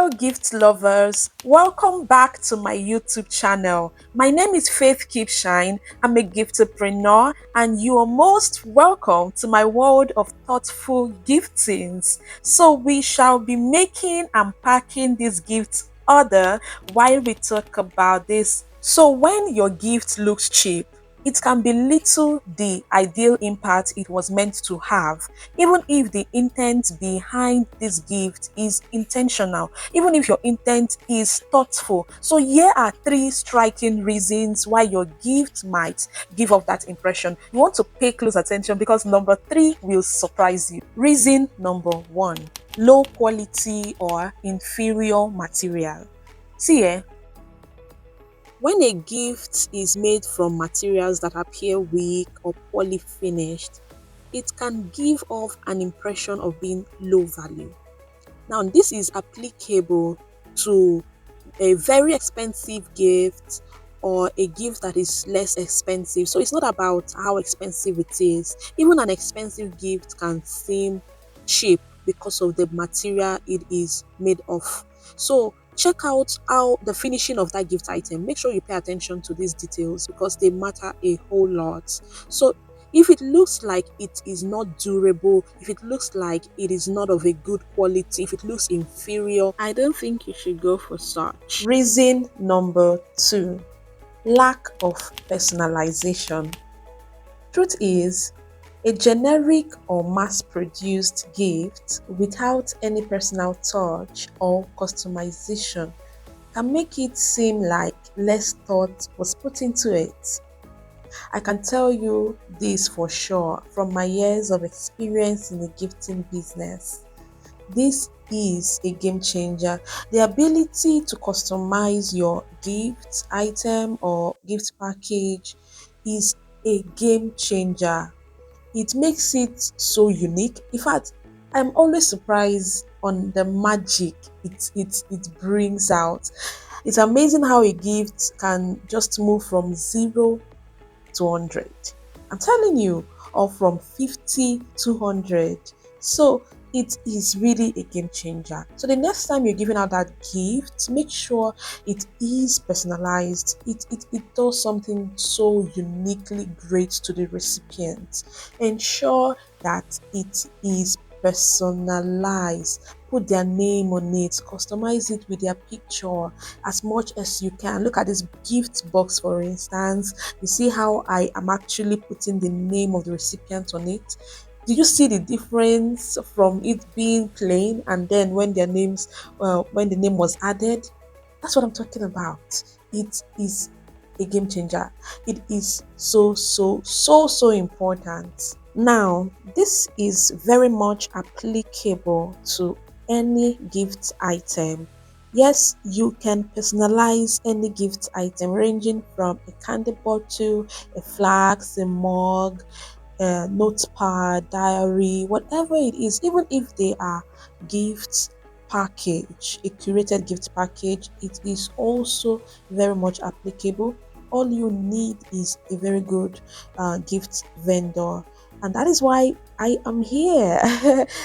Hello, gift lovers. Welcome back to my YouTube channel. My name is Faith Keep Shine. I'm a giftpreneur, and you are most welcome to my world of thoughtful giftings. So, we shall be making and packing these gifts order while we talk about this. So, when your gift looks cheap, it can be little the ideal impact it was meant to have, even if the intent behind this gift is intentional, even if your intent is thoughtful. So, here are three striking reasons why your gift might give off that impression. You want to pay close attention because number three will surprise you. Reason number one: low quality or inferior material. See, when a gift is made from materials that appear weak or poorly finished, it can give off an impression of being low value. Now, this is applicable to a very expensive gift or a gift that is less expensive. So, it's not about how expensive it is. Even an expensive gift can seem cheap because of the material it is made of. So, check out how the finishing of that gift item. Make sure you pay attention to these details because they matter a whole lot. So, if it looks like it is not durable, if it looks like it is not of a good quality, if it looks inferior, I don't think you should go for such. Reason number two: lack of personalization. Truth is, a generic or mass produced gift without any personal touch or customization can make it seem like less thought was put into it. I can tell you this for sure from my years of experience in the gifting business. This is a game changer. The ability to customize your gift item or gift package is a game changer. It makes it so unique. In fact, I'm always surprised on the magic it brings out. It's amazing how a gift can just move from 0 to 100. I'm telling you, or from 50 to 100. So it is really a game changer. So the next time you're giving out that gift, make sure it is personalized. It does something so uniquely great to the recipient. Ensure that it is personalized. Put their name on it, customize it with their picture as much as you can. Look at this gift box, for instance. You see how I am actually putting the name of the recipient on it. Did you see the difference from it being plain and then when their names, when the name was added? That's what I'm talking about. It is a game changer. It is so important. Now, this is very much applicable to any gift item. Yes, you can personalize any gift item ranging from a candy bottle, a flask, a mug, a notepad, diary, whatever it is, even if they are gifts package, a curated gift package, it is also very much applicable. All you need is a very good gift vendor, and that is why I am here.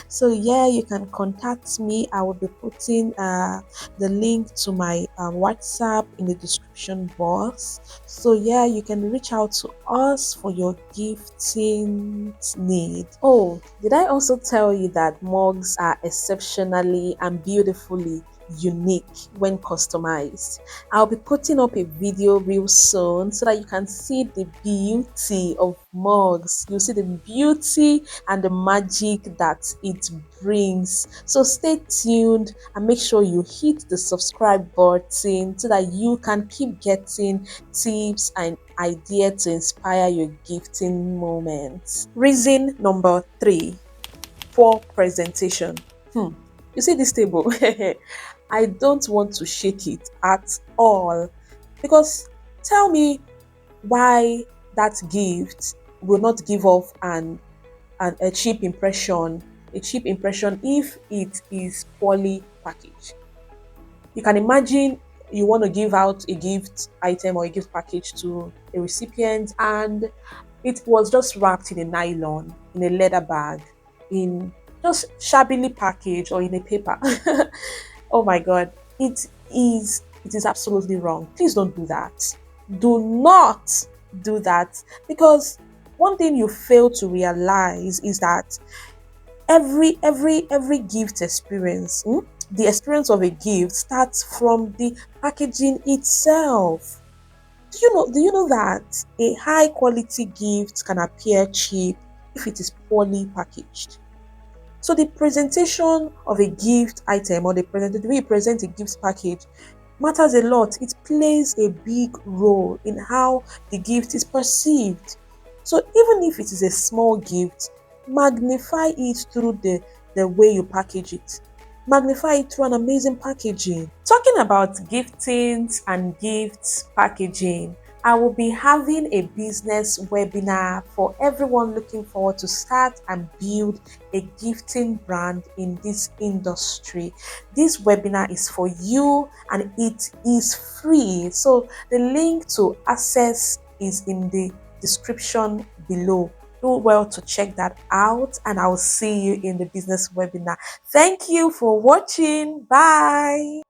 So yeah, you can contact me. I will be putting the link to my WhatsApp in the description box. So yeah, you can reach out to us for your gifting need. Oh, did I also tell you that mugs are exceptionally and beautifully unique when customized? I'll be putting up a video real soon so that you can see the beauty of mugs. You'll see the beauty and the magic that it brings. So stay tuned and make sure you hit the subscribe button so that you can keep getting tips and ideas to inspire your gifting moments. Reason number three: poor presentation. You see this table? I don't want to shake it at all because tell me why that gift will not give off a cheap impression, if it is poorly packaged. You can imagine you want to give out a gift item or a gift package to a recipient and it was just wrapped in a nylon, in a leather bag, in just shabbily packaged or in a paper. Oh my God, it is absolutely wrong. Please don't do that. Do not do that, because one thing you fail to realize is that every gift experience, the experience of a gift starts from the packaging itself. Do you know that a high quality gift can appear cheap if it is poorly packaged? So the presentation of a gift item, or the way you present a gift package, matters a lot. It plays a big role in how the gift is perceived. So even if it is a small gift, magnify it through the way you package it. Magnify it through an amazing packaging. Talking about giftings and gifts packaging, I will be having a business webinar for everyone looking forward to start and build a gifting brand in this industry. This webinar is for you and it is free. So the link to access is in the description below. Do well to check that out, and I'll see you in the business webinar. Thank you for watching. Bye.